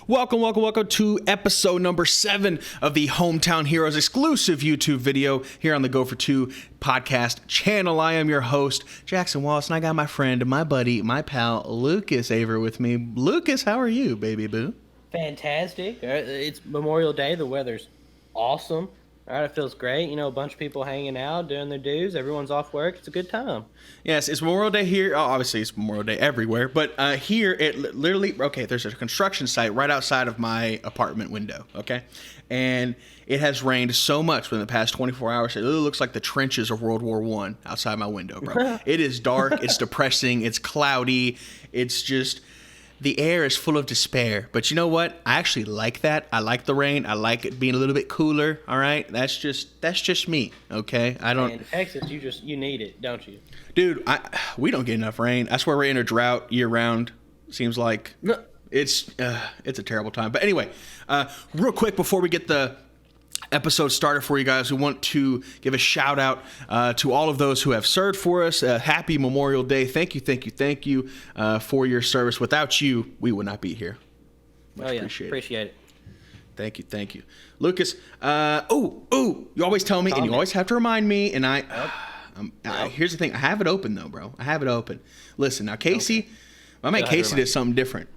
Welcome to episode number 7 of the Hometown Heroes exclusive YouTube video here on the Go For Two podcast channel. I am your host, Jackson Wallace, and I got my friend, my buddy, my pal, Lucas Aver with me. Lucas, how are you, baby boo? Fantastic. It's Memorial Day. The weather's awesome. All right, it feels great. You know, a bunch of people hanging out, doing their dues. Everyone's off work. It's a good time. Yes, it's Memorial Day here. Oh, obviously, it's Memorial Day everywhere. But here, it literally, there's a construction site right outside of my apartment window, okay? And it has rained so much within the past 24 hours. It literally looks like the trenches of World War I outside my window, bro. It is dark. It's depressing. It's cloudy. It's just... The air is full of despair, but you know what? I actually like that. I like the rain. I like it being a little bit cooler. All right, that's just me. Okay, I don't. In Texas, you need it, don't you? Dude, we don't get enough rain. I swear we're in a drought year round. Seems like No. it's a terrible time. But anyway, real quick before we get the episode started for you guys, we want to give a shout out to all of those who have served for us. Happy Memorial Day. Thank you for your service. Without you, we would not be here. Much appreciate it. Thank you. Lucas, you always tell me, and you always have to remind me, and here's the thing. I have it open, though, bro. I have it open. Listen, now, Casey, my man Casey did something different.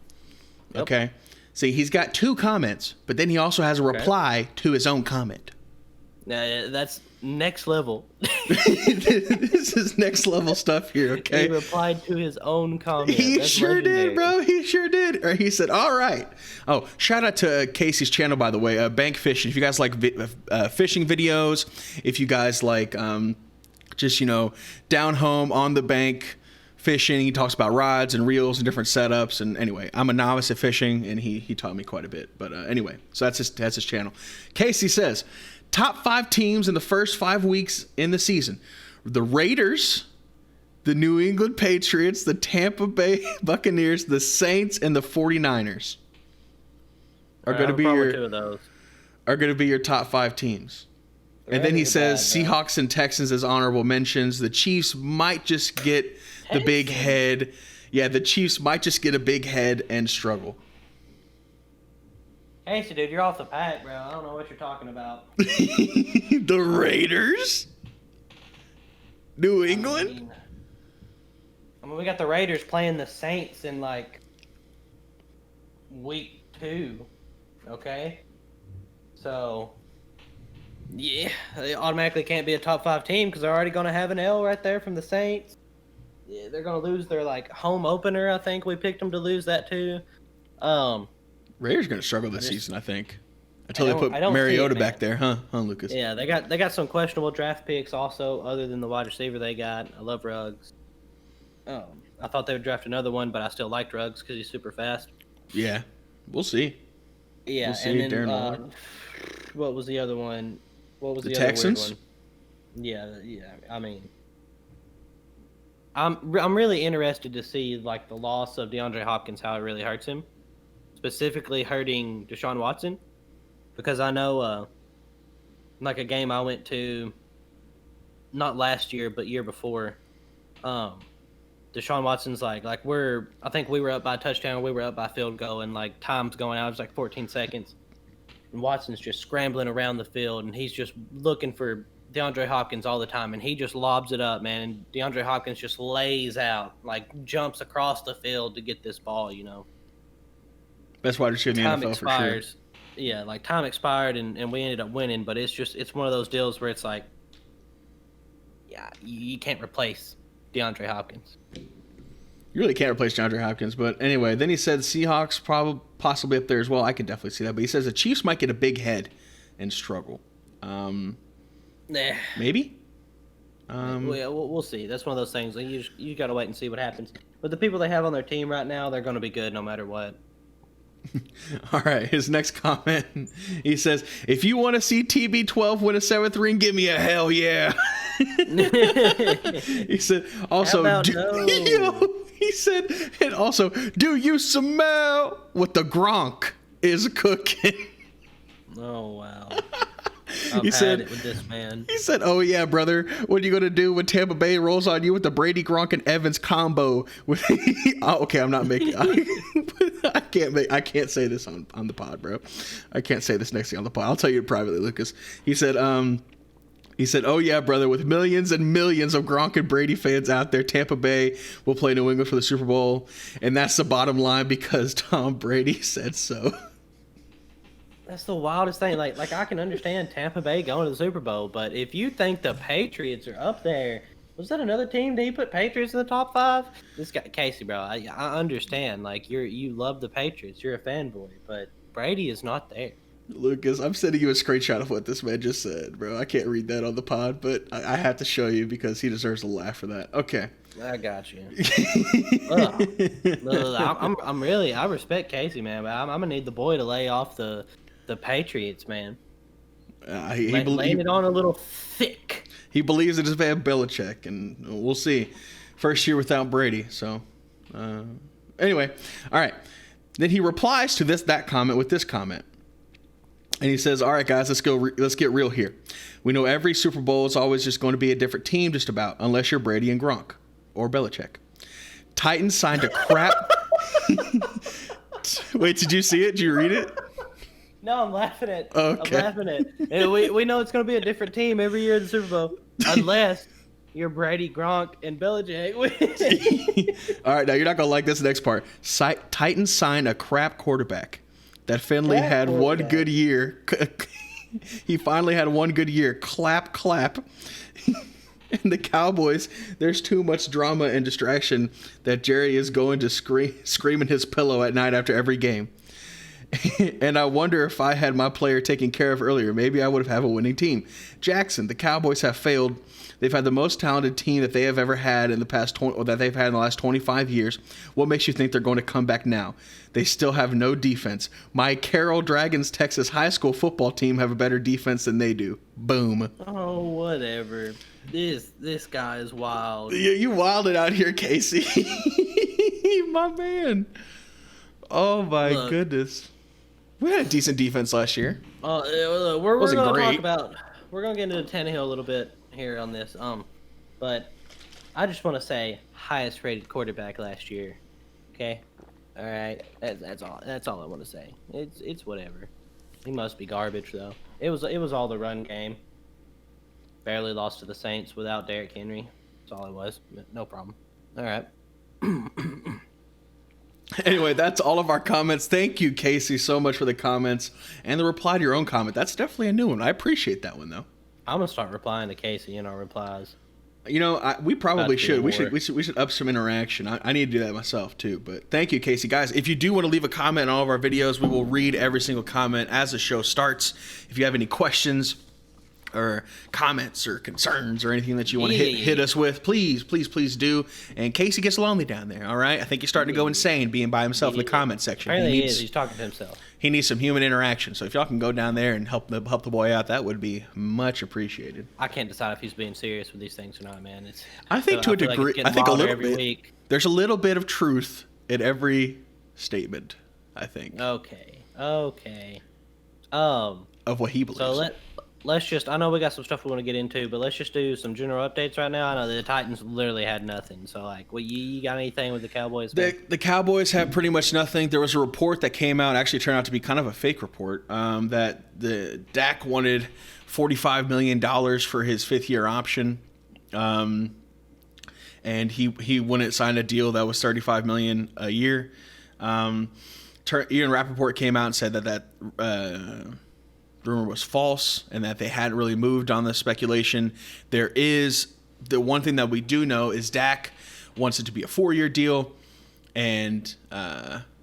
Yep. Okay? See, he's got 2 comments, but then he also has a reply to his own comment. That's next level. This is next level stuff here, okay? He replied to his own comment. He sure did, bro. He sure did. Or he said, all right. Oh, shout out to Casey's channel, by the way, Bank Fishing. If you guys like fishing videos, if you guys like just, down home on the bank fishing, he talks about rods and reels and different setups. And anyway, I'm a novice at fishing, and he taught me quite a bit. But anyway, so that's his channel. Casey says, top 5 teams in the first 5 weeks in the season: the Raiders, the New England Patriots, the Tampa Bay Buccaneers, the Saints, and the 49ers are going to be your top 5 teams. And then he says Seahawks and Texans as honorable mentions. The Chiefs might just get the big head. Yeah, the Chiefs might just get a big head and struggle. Hey, so dude, you're off the pack, bro. I don't know what you're talking about. The Raiders? New England? I mean, we got the Raiders playing the Saints in, week 2, okay? So... yeah, they automatically can't be a top 5 team because they're already going to have an L right there from the Saints. Yeah, they're going to lose their home opener. I think we picked them to lose that too. Raiders going to struggle this season, I think, until they put Mariota back there, huh, Lucas? Yeah, they got some questionable draft picks also, other than the wide receiver they got. I love Ruggs. I thought they would draft another one, but I still liked Ruggs because he's super fast. Yeah, we'll see. Yeah, we'll see. And then what was the other one? What was the other Texans? weird one? Yeah. I mean, I'm really interested to see the loss of DeAndre Hopkins, how it really hurts him, specifically hurting Deshaun Watson, because I know a game I went to, not last year but year before, Deshaun Watson's I think we were up by a touchdown, we were up by field goal, and time's going out, it was 14 seconds. And Watson's just scrambling around the field, and he's just looking for DeAndre Hopkins all the time, and he just lobs it up, man. And DeAndre Hopkins just lays out, jumps across the field to get this ball, Best wide receiver in the NFL expires. For sure. Yeah, time expired, and we ended up winning, but it's one of those deals where it's you can't replace DeAndre Hopkins. You really can't replace DeAndre Hopkins, but anyway, then he said Seahawks possibly up there as well. I can definitely see that, but he says the Chiefs might get a big head and struggle. Maybe. We'll see. That's one of those things. You got to wait and see what happens. But the people they have on their team right now, they're going to be good no matter what. All right, his next comment, he says, if you want to see TB12 win a 7th ring, give me a hell yeah. He said, also, he said, and also, do you smell what the Gronk is cooking? Oh, wow. I've He had said, it with this man. he said, "Oh yeah, brother. What are you gonna do when Tampa Bay rolls on you with the Brady, Gronk, and Evans combo?" With oh, okay, I'm not making. I can't say this on the pod, bro. I can't say this next thing on the pod. I'll tell you privately, Lucas. He said, "Oh yeah, brother. With millions and millions of Gronk and Brady fans out there, Tampa Bay will play New England for the Super Bowl, and that's the bottom line because Tom Brady said so." That's the wildest thing. Like I can understand Tampa Bay going to the Super Bowl, but if you think the Patriots are up there, was that another team? Did he put Patriots in the top 5? This guy Casey, bro. I understand. Like you love the Patriots. You're a fanboy, but Brady is not there. Lucas, I'm sending you a screenshot of what this man just said, bro. I can't read that on the pod, but I have to show you because he deserves a laugh for that. Okay. I got you. I respect Casey, man, but I'm gonna need the boy to lay off the Patriots, man. Laying it on a little thick. He believes in his man Belichick, and we'll see. First year without Brady, so anyway, all right. Then he replies to that comment with this comment. And he says, "All right, guys, let's get real here. We know every Super Bowl is always just going to be a different team, just about, unless you're Brady and Gronk or Belichick. Titans signed a crap." Wait, did you see it? Did you read it? No, I'm laughing at. Okay. I'm laughing at. And we know it's going to be a different team every year in the Super Bowl, unless you're Brady, Gronk, and Belichick. All right, now you're not going to like this next part. Titans signed a crap quarterback. That Finley had one good year. He finally had one good year. Clap, clap. And the Cowboys, there's too much drama and distraction that Jerry is going to scream in his pillow at night after every game. And I wonder if I had my player taken care of earlier, maybe I would have a winning team. Jackson, the Cowboys have failed. They've had the most talented team that they have ever had in the past 20, or that they've had in the last 25 years. What makes you think they're going to come back now? They still have no defense. My Carroll Dragons Texas high school football team have a better defense than they do. Boom. Oh, whatever. This guy is wild. You wilded out here, Casey. My man. Oh my goodness. We had a decent defense last year. We're going to talk about. We're going to get into Tannehill a little bit here on this. But I just want to say highest rated quarterback last year. Okay, all right. That's all. That's all I want to say. It's whatever. He must be garbage though. It was all the run game. Barely lost to the Saints without Derrick Henry. That's all it was. No problem. All right. Anyway, that's all of our comments. Thank you, Casey, so much for the comments and the reply to your own comment. That's definitely a new one. I appreciate that one, though. I'm gonna start replying to Casey in our replies. You know, we probably should. We should up some interaction. I need to do that myself too. But thank you, Casey. Guys, if you do want to leave a comment on all of our videos, we will read every single comment as the show starts. If you have any questions or comments or concerns or anything that you want to hit us with, please do. And Casey gets lonely down there, all right? I think he's starting to go insane being by himself in the comment section. Apparently he is. He's talking to himself. He needs some human interaction. So if y'all can go down there and help the boy out, that would be much appreciated. I can't decide if he's being serious with these things or not, man. I think to a degree, I think a little bit. There's a little bit of truth in every statement, I think. Okay. Of what he believes. So let's just, I know we got some stuff we want to get into, but let's just do some general updates right now. I know the Titans literally had nothing. So, you got anything with the Cowboys? The Cowboys have pretty much nothing. There was a report that came out, actually turned out to be kind of a fake report, that the Dak wanted $45 million for his fifth-year option. And he wouldn't sign a deal that was $35 million a year. Ian Rappaport came out and said that rumor was false and that they hadn't really moved on the speculation. There is the one thing that we do know is Dak wants it to be a 4-year deal, and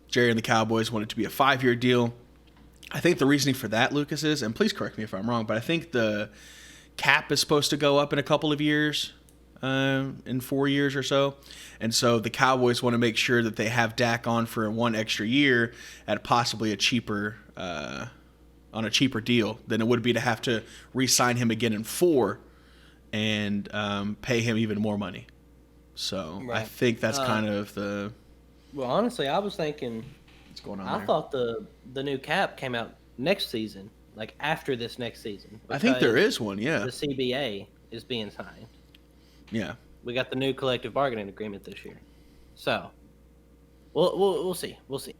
Jerry and the Cowboys want it to be a 5-year deal. I think the reasoning for that, Lucas, is, and please correct me if I'm wrong, but I think the cap is supposed to go up in a couple of years, in 4 years or so. And so the Cowboys want to make sure that they have Dak on for one extra year at possibly a cheaper on a cheaper deal than it would be to have to re-sign him again in 4 and pay him even more money. So right. I think that's kind of the... Well, honestly, I was thinking... What's going on I thought the new cap came out next season. like after this next season. I think there because is one. Yeah. The CBA is being signed. Yeah. We got the new collective bargaining agreement this year, so we'll see. We'll see.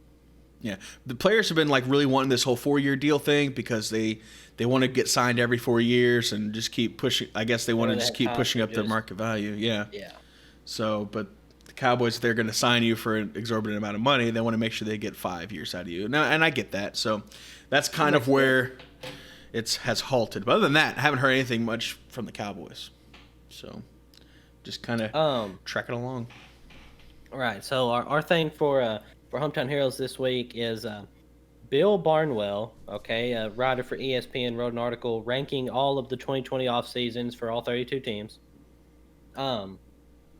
Yeah, the players have been like really wanting this whole 4-year deal thing because they want to get signed every 4 years and just keep pushing. I guess they want to just keep pushing up their market value. Yeah. Yeah. So, but the Cowboys, if they're going to sign you for an exorbitant amount of money, they want to make sure they get 5 years out of you. Now, and I get that. So, that's kind of where it has halted. But other than that, I haven't heard anything much from the Cowboys. So, just kind of trekking along. All right. So our thing for Hometown Heroes this week is Bill Barnwell, okay, a writer for ESPN, wrote an article ranking all of the 2020 off seasons for all 32 teams. And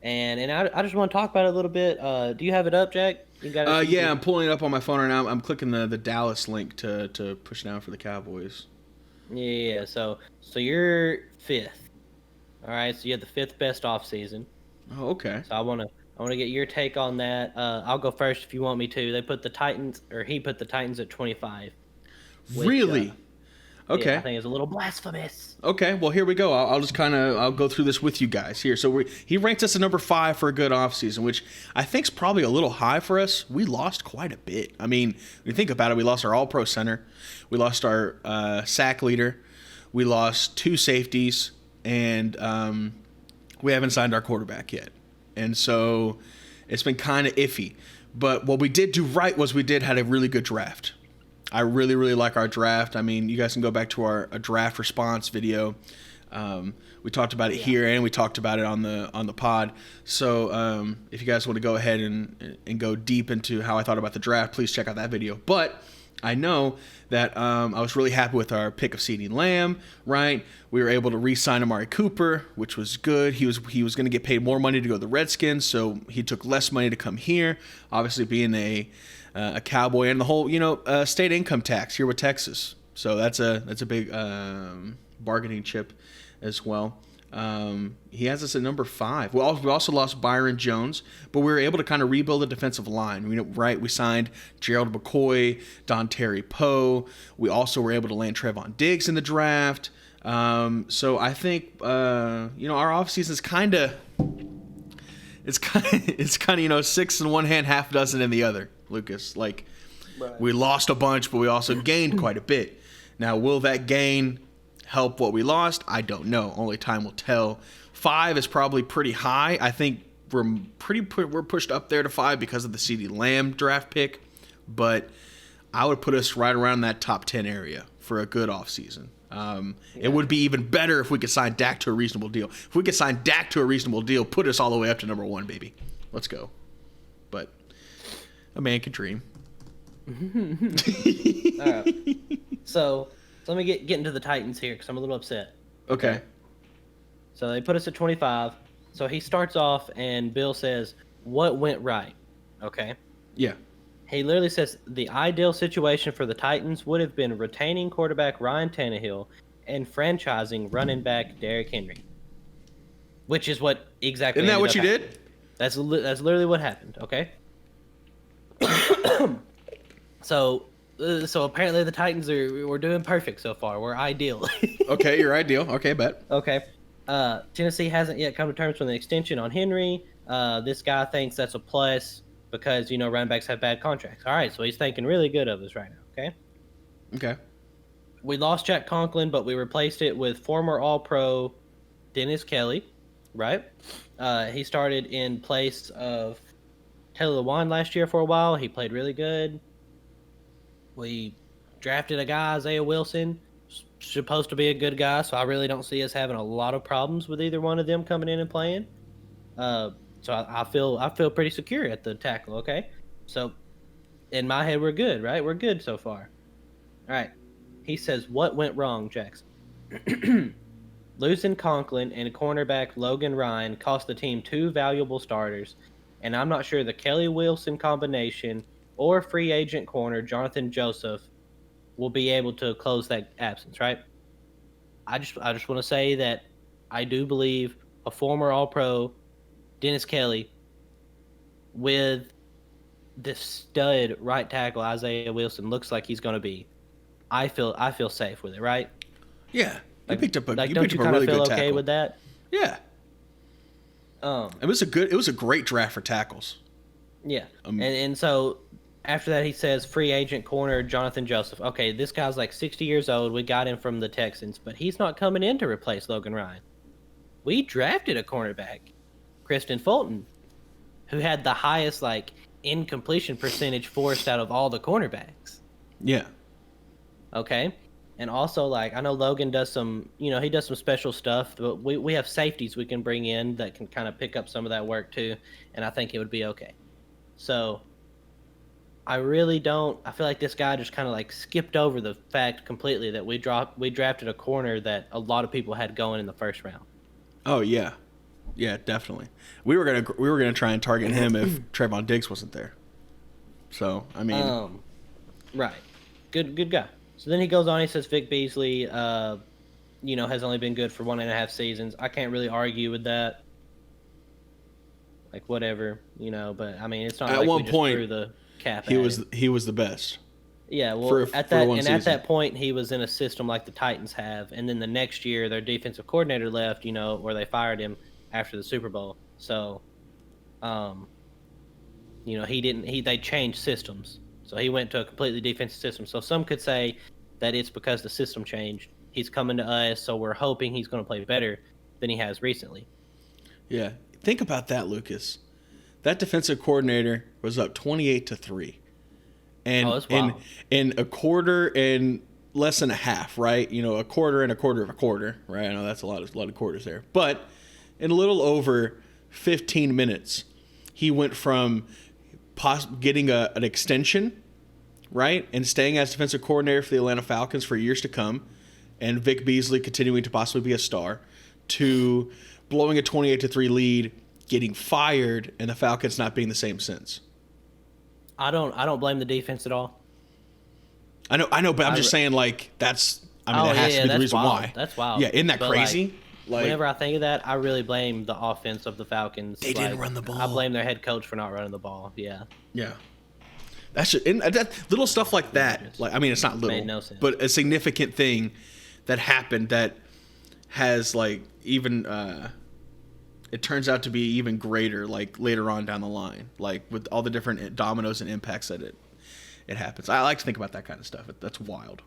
I just want to talk about it a little bit. Do you have it up, Jack? You got it? Yeah, I'm pulling it up on my phone right now. I'm clicking the Dallas link to push down for the Cowboys. Yeah. So you're 5th. All right. So you have the 5th best off season. Oh, okay. So I want to get your take on that. I'll go first if you want me to. He put the Titans at 25. Which, really? Okay. Yeah, I think it's a little blasphemous. Okay, well, here we go. I'll just I'll go through this with you guys here. So he ranked us at number 5 for a good offseason, which I think is probably a little high for us. We lost quite a bit. I mean, when you think about it, we lost our all-pro center. We lost our sack leader. We lost 2 safeties. And we haven't signed our quarterback yet. And so it's been kind of iffy. But what we did do right was we had a really good draft. I really, really like our draft. I mean, you guys can go back to our draft response video. We talked about it here, and we talked about it on the pod. So if you guys want to go ahead and go deep into how I thought about the draft, please check out that video. But I know that I was really happy with our pick of CeeDee Lamb, right? We were able to re-sign Amari Cooper, which was good. He was going to get paid more money to go to the Redskins, so he took less money to come here. Obviously, being a Cowboy and the whole state income tax here with Texas, so that's a big bargaining chip as well. He has us at number 5. We also lost Byron Jones, but we were able to kind of rebuild the defensive line. Right? We signed Gerald McCoy, Don Terry Poe. We also were able to land Trevon Diggs in the draft. So I think our offseason is kind of it's kind of 6 in one hand, half dozen in the other. Lucas, right. We lost a bunch, but we also gained quite a bit. Now, will that gain help what we lost? I don't know. Only time will tell. 5 is probably pretty high. I think we're pushed up there to 5 because of the CeeDee Lamb draft pick, but I would put us right around that top 10 area for a good offseason. It would be even better if we could sign Dak to a reasonable deal. If we could sign Dak to a reasonable deal, put us all the way up to number 1, baby. Let's go. But a man can dream. All right. So let me get into the Titans here because I'm a little upset. Okay. So they put us at 25. So he starts off and Bill says, "What went right?" Okay. Yeah. He literally says the ideal situation for the Titans would have been retaining quarterback Ryan Tannehill and franchising running back Derrick Henry, which is what exactly. Isn't that what you did? That's literally what happened. Okay. So apparently the Titans we're doing perfect so far. We're ideal. Okay, you're ideal. Okay, bet. Okay. Tennessee hasn't yet come to terms with an extension on Henry. This guy thinks that's a plus because running backs have bad contracts. All right, so he's thinking really good of us right now. Okay. Okay. We lost Jack Conklin, but we replaced it with former All-Pro Dennis Kelly. Right. He started in place of Taylor Lewan last year for a while. He played really good. We drafted a guy, Isaiah Wilson, supposed to be a good guy, so I really don't see us having a lot of problems with either one of them coming in and playing. So I feel pretty secure at the tackle, okay? So in my head, we're good, right? We're good so far. All right. He says, what went wrong, Jackson? Losing Conklin and cornerback Logan Ryan cost the team 2 valuable starters, and I'm not sure the Kelly-Wilson combination or free agent corner Jonathan Joseph will be able to close that absence, right? I just want to say that I do believe a former All-Pro Dennis Kelly with the stud right tackle Isaiah Wilson looks like he's going to be I feel safe with it, right? Yeah, you picked up a Don't you kind really of feel good okay tackle. with that? Yeah, it was a great draft for tackles. Yeah. And so after that, he says free agent corner Jonathan Joseph. Okay, this guy's like 60 years old. We got him from the Texans, but he's not coming in to replace Logan Ryan. We drafted a cornerback, Kristen Fulton, who had the highest like incompletion percentage forced out of all the cornerbacks. Yeah, Okay. And also, like, I know Logan does some, he does some special stuff, but we have safeties we can bring in that can kind of pick up some of that work too. And I think it would be okay. So I really don't. I feel like this guy just kind of like skipped over the fact completely that we drafted a corner that a lot of people had going in the first round. oh yeah, yeah, definitely. We were gonna try and target him if Trayvon Diggs wasn't there. So I mean, Right, good guy. So then he goes on. He says Vic Beasley, has only been good for 1.5 seasons. I can't really argue with that. Like whatever, But I mean, it's not at like one we just point threw the cap. he at him. he was the best. Yeah, well, for at one season. at that point, he was in a system like the Titans have, and then the next year, their defensive coordinator left, or they fired him after the Super Bowl. So, they changed systems, so he went to a completely defensive system. So some could say that it's because the system changed. He's coming to us, so we're hoping he's going to play better than he has recently. Yeah, think about that, Lucas. That defensive coordinator was up 28-3. And that's wild. in a quarter and less than a half, right? A quarter and a quarter of a quarter, right? I know that's a lot of quarters there. But in a little over 15 minutes, he went from getting an extension, right? And staying as defensive coordinator for the Atlanta Falcons for years to come, and Vic Beasley continuing to possibly be a star, to blowing a 28-3 lead, getting fired, and the Falcons not being the same since. I don't blame the defense at all. I know, but I'm just saying, like, that has to be the reason wild. why. That's wild. Yeah, isn't that crazy? Like, whenever I think of that, I really blame the offense of the Falcons. They didn't run the ball. I blame their head coach for not running the ball. Yeah. Yeah. That's just, that little stuff like that. Like, I mean, it's not little, made no sense. But a significant thing that happened that has like even it turns out to be even greater like later on down the line, like with all the different dominoes and impacts that it happens. I like to think about that kind of stuff. That's wild.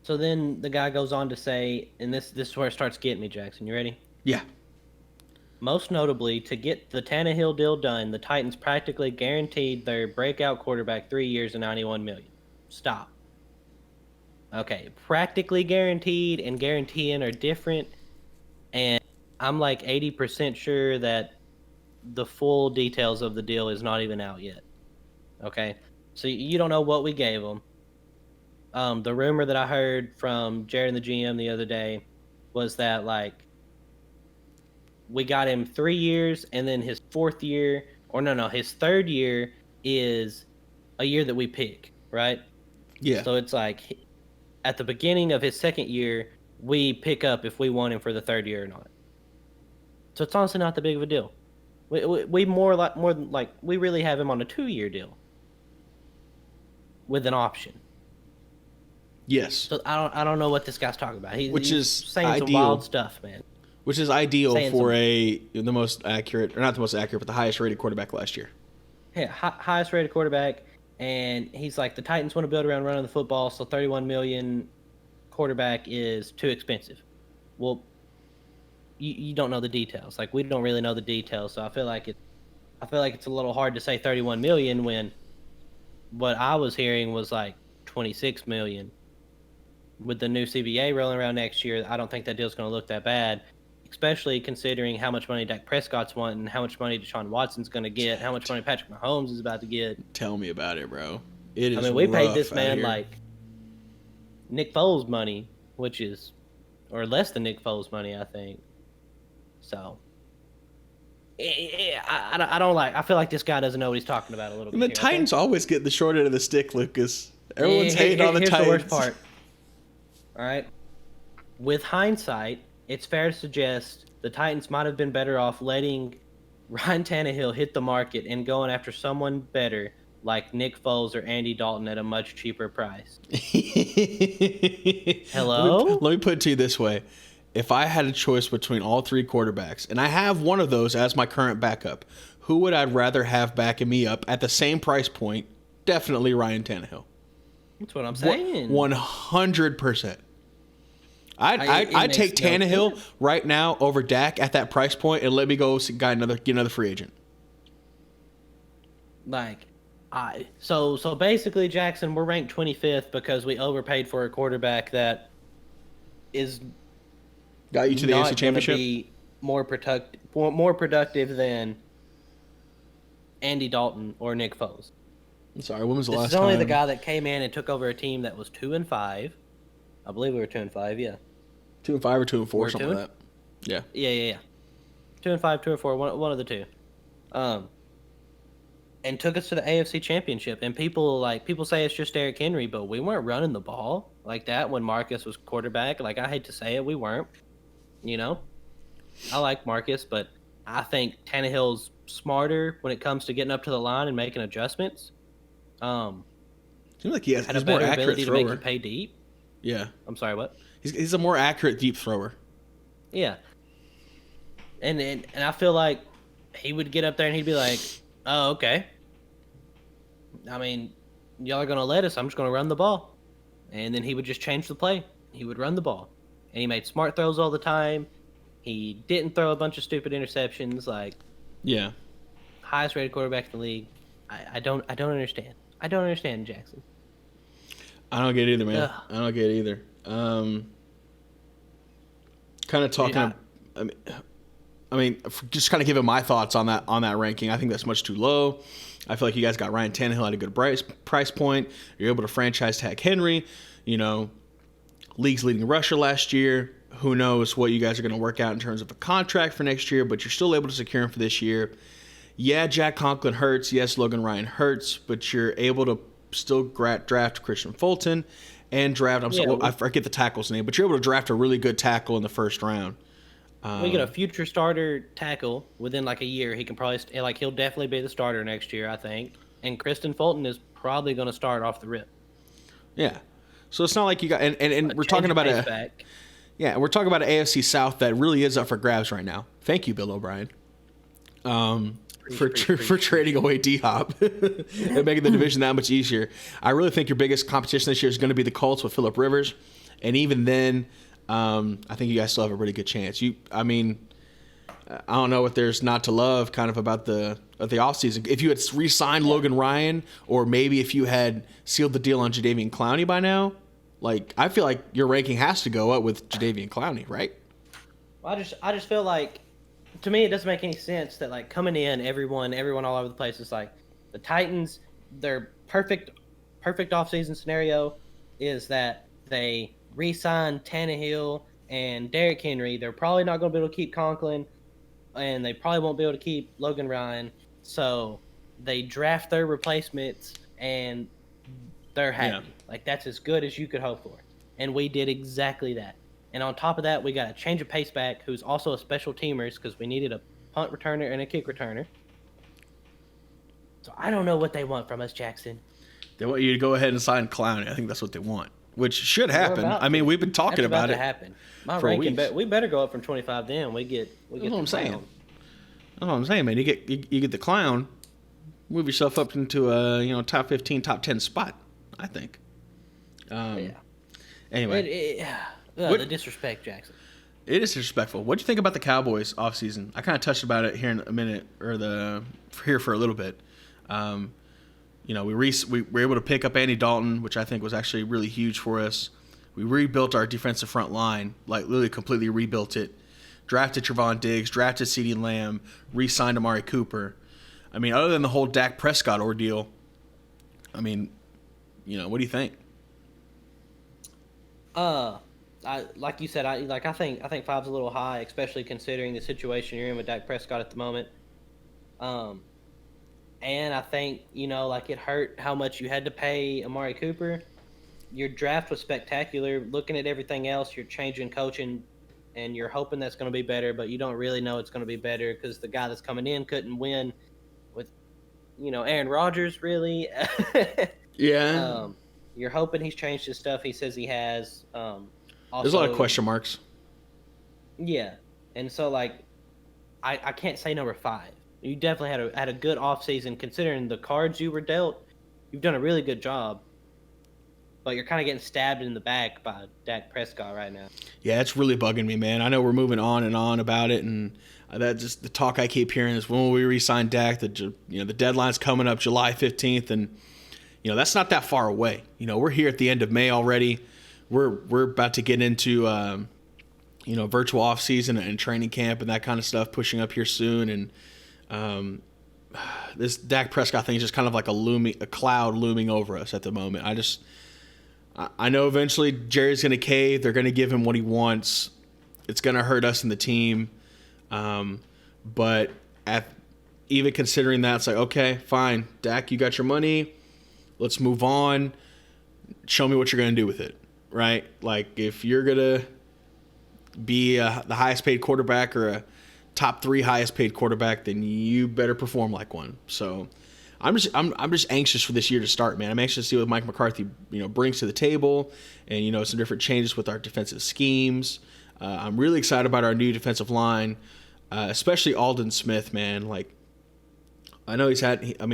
So then the guy goes on to say, and this is where it starts getting me, Jackson. You ready? Yeah. Most notably, to get the Tannehill deal done, the Titans practically guaranteed their breakout quarterback 3 years and $91 million. Stop. Okay, practically guaranteed and guaranteeing are different, and I'm like 80% sure that the full details of the deal is not even out yet. Okay, so you don't know what we gave them. The rumor that I heard from Jared and the GM the other day was that like we got him 3 years, and then his fourth year, or his third year is a year that we pick, right? Yeah. So it's like at the beginning of his second year, we pick up if we want him for the third year or not. So it's honestly not that big of a deal. We more than we really have him on a 2-year deal with an option. Yes. So I don't know what this guy's talking about. Which he's is saying ideal. some wild stuff, man. Which is ideal Saying for the most accurate, or not the most accurate, but the highest rated quarterback last year. Yeah, highest rated quarterback, and he's like, the Titans want to build around running the football, so $31 million quarterback is too expensive. Well, you don't know the details. Like, we don't really know the details, so I feel like it's a little hard to say $31 million when what I was hearing was like $26 million. With the new CBA rolling around next year, I don't think that deal's going to look that bad, especially considering how much money Dak Prescott's wanting, how much money Deshaun Watson's going to get, how much money Patrick Mahomes is about to get. Tell me about it, bro. It is. I mean, we paid this man like Nick Foles money, or less than Nick Foles money, I think. So, I don't like. I feel like this guy doesn't know what he's talking about a little bit. And the Titans always get the short end of the stick, Lucas. Everyone's hating on the Titans. Here's the worst part. All right. With hindsight, it's fair to suggest the Titans might have been better off letting Ryan Tannehill hit the market and going after someone better like Nick Foles or Andy Dalton at a much cheaper price. Hello? Let me put it to you this way. If I had a choice between all three quarterbacks, and I have one of those as my current backup, who would I rather have backing me up at the same price point? Definitely Ryan Tannehill. That's what I'm saying. 100%. I'd take Tannehill right now over Dak at that price point, and let me go get another free agent. So basically, Jackson, we're ranked 25th because we overpaid for a quarterback that is got you to the AFC Championship. Be more productive than Andy Dalton or Nick Foles. I'm sorry, when was the last time? This is only the guy that came in and took over a team that was 2-5. I believe we were 2-5. Yeah. 2-5 or 2-4, something like that. Yeah. Yeah. 2-5, 2-4, one of the two. And took us to the AFC Championship. And people say it's just Derrick Henry, but we weren't running the ball like that when Marcus was quarterback. Like, I hate to say it, we weren't. You know, I like Marcus, but I think Tannehill's smarter when it comes to getting up to the line and making adjustments. Seems like he has a better ability to make you pay deep. Yeah. I'm sorry, what? He's a more accurate deep thrower. Yeah. And I feel like he would get up there and he'd be like, "Oh, okay. I mean, y'all are gonna let us. I'm just gonna run the ball," and then he would just change the play. He would run the ball, and he made smart throws all the time. He didn't throw a bunch of stupid interceptions. Like, yeah, highest rated quarterback in the league. I don't understand. I don't understand, Jackson. I don't get it either, man. Ugh. I don't get it either. Kind of talking. I mean, just kind of giving my thoughts on that ranking. I think that's much too low. I feel like you guys got Ryan Tannehill at a good price point. You're able to franchise tag Henry. You know, league's leading rusher last year. Who knows what you guys are going to work out in terms of a contract for next year, but you're still able to secure him for this year. Yeah, Jack Conklin hurts. Yes, Logan Ryan hurts, but you're able to still draft Christian Fulton and draft. I forget the tackle's name, but you're able to draft a really good tackle in the first round. We get a future starter tackle within like a year. He can probably he'll definitely be the starter next year, I think. And Kristen Fulton is probably going to start off the rip. Yeah, so it's not like you got and we're talking about we're talking about an AFC South that really is up for grabs right now. Thank you, Bill O'Brien, for trading away D-Hop and making the division that much easier. I really think your biggest competition this year is going to be the Colts with Phillip Rivers, and even then. I think you guys still have a really good chance. I don't know what there's not to love kind of about the offseason. If you had re-signed Logan Ryan, or maybe if you had sealed the deal on Jadeveon Clowney by now, like I feel like your ranking has to go up with Jadeveon Clowney, right? Well, I just feel like, to me, it doesn't make any sense that like coming in, everyone all over the place is like the Titans. Their perfect offseason scenario is that they re-sign Tannehill and Derrick Henry. They're probably not going to be able to keep Conklin, and they probably won't be able to keep Logan Ryan. So they draft their replacements, and they're happy. Yeah. Like, that's as good as you could hope for. And we did exactly that. And on top of that, we got a change of pace back who's also a special teamers because we needed a punt returner and a kick returner. So I don't know what they want from us, Jackson. They want you to go ahead and sign Clowney. I think that's what they want. Which should happen. I mean, we've been talking about it. To happen. My ranking, we better go up from 25. Then we get. That's what I'm saying. That's what I'm saying, man. You get the Clown, move yourself up into a top 15, top 10 spot. I think. Yeah. Anyway, the disrespect, Jackson. It is disrespectful. What do you think about the Cowboys offseason? I kind of touched about it here in a minute, or here for a little bit. We were able to pick up Andy Dalton, which I think was actually really huge for us. We rebuilt our defensive front line, like literally completely rebuilt it. Drafted Trevon Diggs, drafted CeeDee Lamb, re-signed Amari Cooper. I mean, other than the whole Dak Prescott ordeal, I mean, what do you think? Like you said, I think 5's a little high, especially considering the situation you're in with Dak Prescott at the moment. And I think, it hurt how much you had to pay Amari Cooper. Your draft was spectacular. Looking at everything else, you're changing coaching, and you're hoping that's going to be better, but you don't really know it's going to be better because the guy that's coming in couldn't win Aaron Rodgers, really. Yeah. You're hoping he's changed his stuff. He says he has. There's a lot of question marks. Yeah, and so like, I can't say number 5. You definitely had a good offseason considering the cards you were dealt. You've done a really good job, but you're kind of getting stabbed in the back by Dak Prescott right now. Yeah, it's really bugging me, man. I know we're moving on and on about it, and that just the talk I keep hearing is when will we re-sign Dak? The deadline's coming up July 15th, and that's not that far away. We're here at the end of May already. We're about to get into virtual off season and training camp and that kind of stuff pushing up here soon, and this Dak Prescott thing is just kind of like a cloud looming over us at the moment. I know eventually Jerry's going to cave. They're going to give him what he wants. It's going to hurt us in the team. But even considering that, it's like, okay, fine. Dak, you got your money. Let's move on. Show me what you're going to do with it, right? Like, if you're going to be the highest paid quarterback or a top 3 highest paid quarterback, then you better perform like one. So I'm just anxious for this year to start, man. I'm anxious to see what Mike McCarthy brings to the table, and some different changes with our defensive schemes. I'm really excited about our new defensive line, especially Aldon Smith, man. Like, I know he's had. I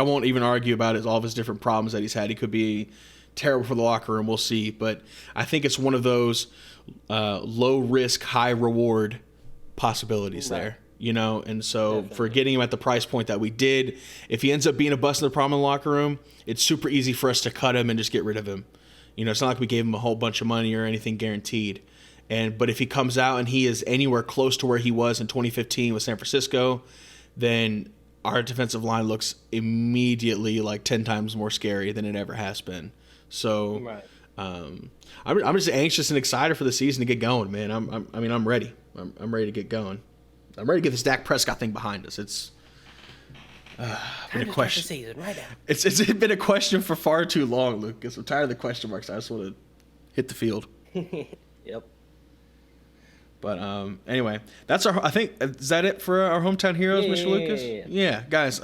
won't even argue about all of his different problems that he's had. He could be terrible for the locker room. We'll see, but I think it's one of those low risk, high reward possibilities there. And so definitely, for getting him at the price point that we did, if he ends up being a bust in the problem in the locker room, it's super easy for us to cut him and just get rid of him. It's not like we gave him a whole bunch of money or anything guaranteed. But if he comes out and he is anywhere close to where he was in 2015 with San Francisco, then our defensive line looks immediately like 10 times more scary than it ever has been. So right. I'm just anxious and excited for the season to get going, man. I'm ready. I'm ready to get going. I'm ready to get this Dak Prescott thing behind us. It's been a question. Season right now. It's been a question for far too long, Lucas. I'm tired of the question marks. I just want to hit the field. Yep. But anyway, that's I think, is that it for our hometown heroes, Mr. Lucas? Yeah, guys.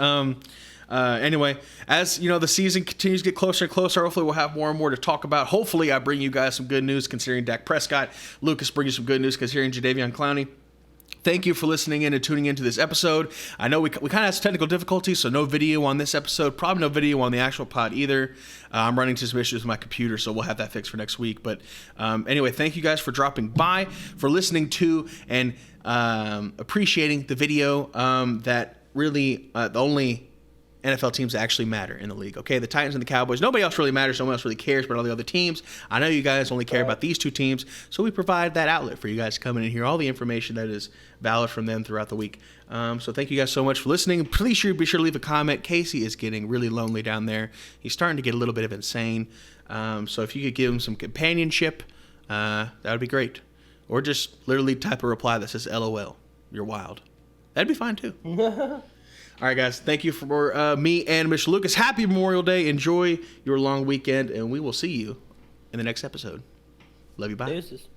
Anyway, as the season continues to get closer and closer, hopefully we'll have more and more to talk about. Hopefully I bring you guys some good news considering Dak Prescott. Lucas brings you some good news considering Jadeveon Clowney. Thank you for listening in and tuning into this episode. I know we kind of had some technical difficulties, so no video on this episode. Probably no video on the actual pod either. I'm running into some issues with my computer, so we'll have that fixed for next week. But anyway, thank you guys for dropping by, for listening to, and appreciating the video that really the only NFL teams that actually matter in the league. Okay, the Titans and the Cowboys. Nobody else really matters. No one else really cares about all the other teams. I know you guys only care about these 2 teams, so we provide that outlet for you guys to come in and hear all the information that is valid from them throughout the week. So thank you guys so much for listening. Please be sure to leave a comment. Casey is getting really lonely down there. He's starting to get a little bit of insane. So if you could give him some companionship, that would be great. Or just literally type a reply that says LOL. You're wild. That'd be fine too. All right, guys. Thank you for me and Mr. Lucas. Happy Memorial Day. Enjoy your long weekend, and we will see you in the next episode. Love you. Bye. Deuces.